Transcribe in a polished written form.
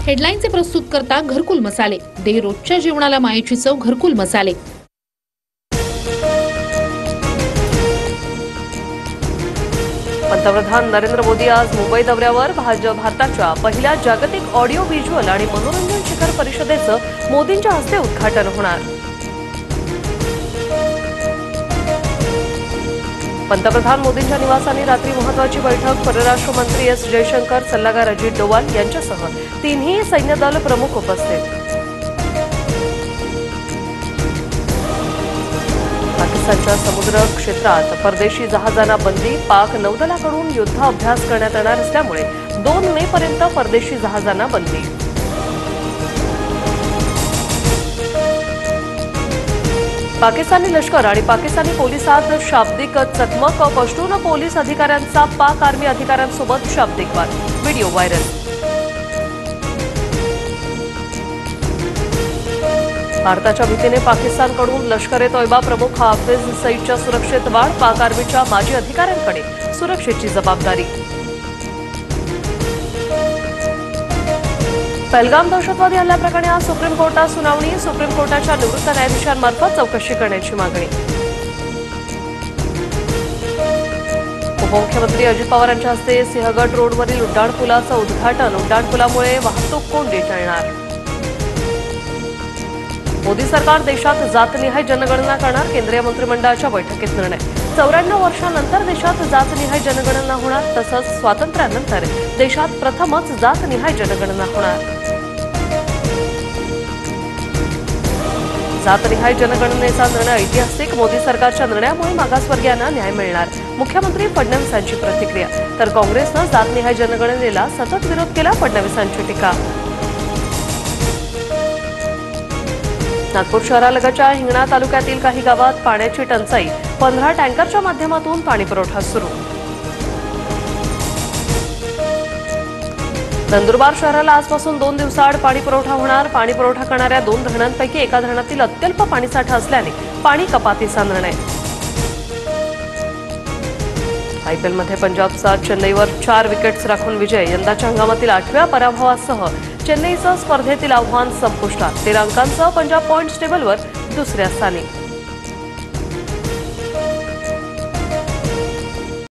हेडलाईनचे प्रस्तुत करता घरकुल मसाले, दे रोजच्या जेवणाला मायेची चव घरकुल मसाले। पंतप्रधान नरेंद्र मोदी आज मुंबई दौऱ्यावर। भारताच्या पहिल्या जागतिक ऑडिओ व्हिज्युअल आणि मनोरंजन शिखर परिषदेचं मोदींच्या हस्ते उद्घाटन होणार। पंतप्रधान मोदींच्या निवासाने रात्री महत्त्वाची बैठक। परराष्ट्र मंत्री एस जयशंकर, सल्लागार अजित डोवाल यांच्यासह तीनही सैन्यदल प्रमुख उपस्थित। पाकिस्तानच्या समुद्र क्षेत्रात परदेशी जहाजांना बंदी। पाक नौदलाकडून युद्ध अभ्यास करण्यात येणार असल्यामुळे 2 मे पर्यंत परदेशी जहाजांना बंदी। पाकिस्तानी लष्कर आणि पाकिस्तानी पोलिसात शाब्दिक चकमक। पश्तून पोलीस अधिकाऱ्यांचा पाक आर्मी अधिकाऱ्यांसोबत शाब्दिक वाद, व्हिडिओ व्हायरल। भारताच्या भीतीने पाकिस्तानकडून लष्कर ए तोयबा प्रमुख हाफिज सईदच्या सुरक्षेत वाढ। पाक आर्मीच्या माजी अधिकाऱ्यांकडे सुरक्षेची जबाबदारी। पहलगाम दहशतवादी हल्ल्याप्रकरणी आज सुप्रीम कोर्टात सुनावणी। सुप्रीम कोर्टाच्या निवृत्त न्यायाधीशांमार्फत चौकशी करण्याची मागणी। उपमुख्यमंत्री अजित पवार यांच्या हस्ते सिंहगड रोडवरील उड्डाणपुलाचं उद्घाटन। उड्डाणपुलामुळे वाहतूक कोंडी टळणार। मोदी सरकार देशात जातनिहाय जनगणना करणार। केंद्रीय मंत्रिमंडळाच्या बैठकीत निर्णय। 94 वर्षांनंतर देशात जातनिहाय जनगणना होणार। तसंच स्वातंत्र्यानंतर देशात प्रथमच जातनिहाय जनगणना होणार। जातनिहाय जनगणनेचा निर्णय ऐतिहासिक। मोदी सरकारच्या निर्णयामुळे मागासवर्गीयांना न्याय मिळणार। मुख्यमंत्री फडणवीसांची प्रतिक्रिया। तर काँग्रेसनं जातनिहाय जनगणनेला सतत विरोध केला, फडणवीसांची टीका। नागपूर शहरालगतच्या हिंगणा तालुक्यातील काही गावात पाण्याची टंचाई। 15 टँकरच्या माध्यमातून पाणीपुरवठा सुरू। नंदुरबार शहराला आजपासून 2 दिवसाआड पाणीपुरवठा होणार। पाणीपुरवठा करणाऱ्या 2 धरणांपैकी एका धरणातील अत्यल्प पाणीसाठा असल्याने पाणी कपातीचा निर्णय। आयपीएलमध्ये पंजाबचा चेन्नईवर 4 विकेट्स राखून विजय। यंदाच्या हंगामातील 8व्या पराभवासह चेन्नईचं स्पर्धेतील आव्हान संपुष्टात। 13 अंकांसह पंजाब पॉइंट्स टेबलवर दुसऱ्या स्थानी।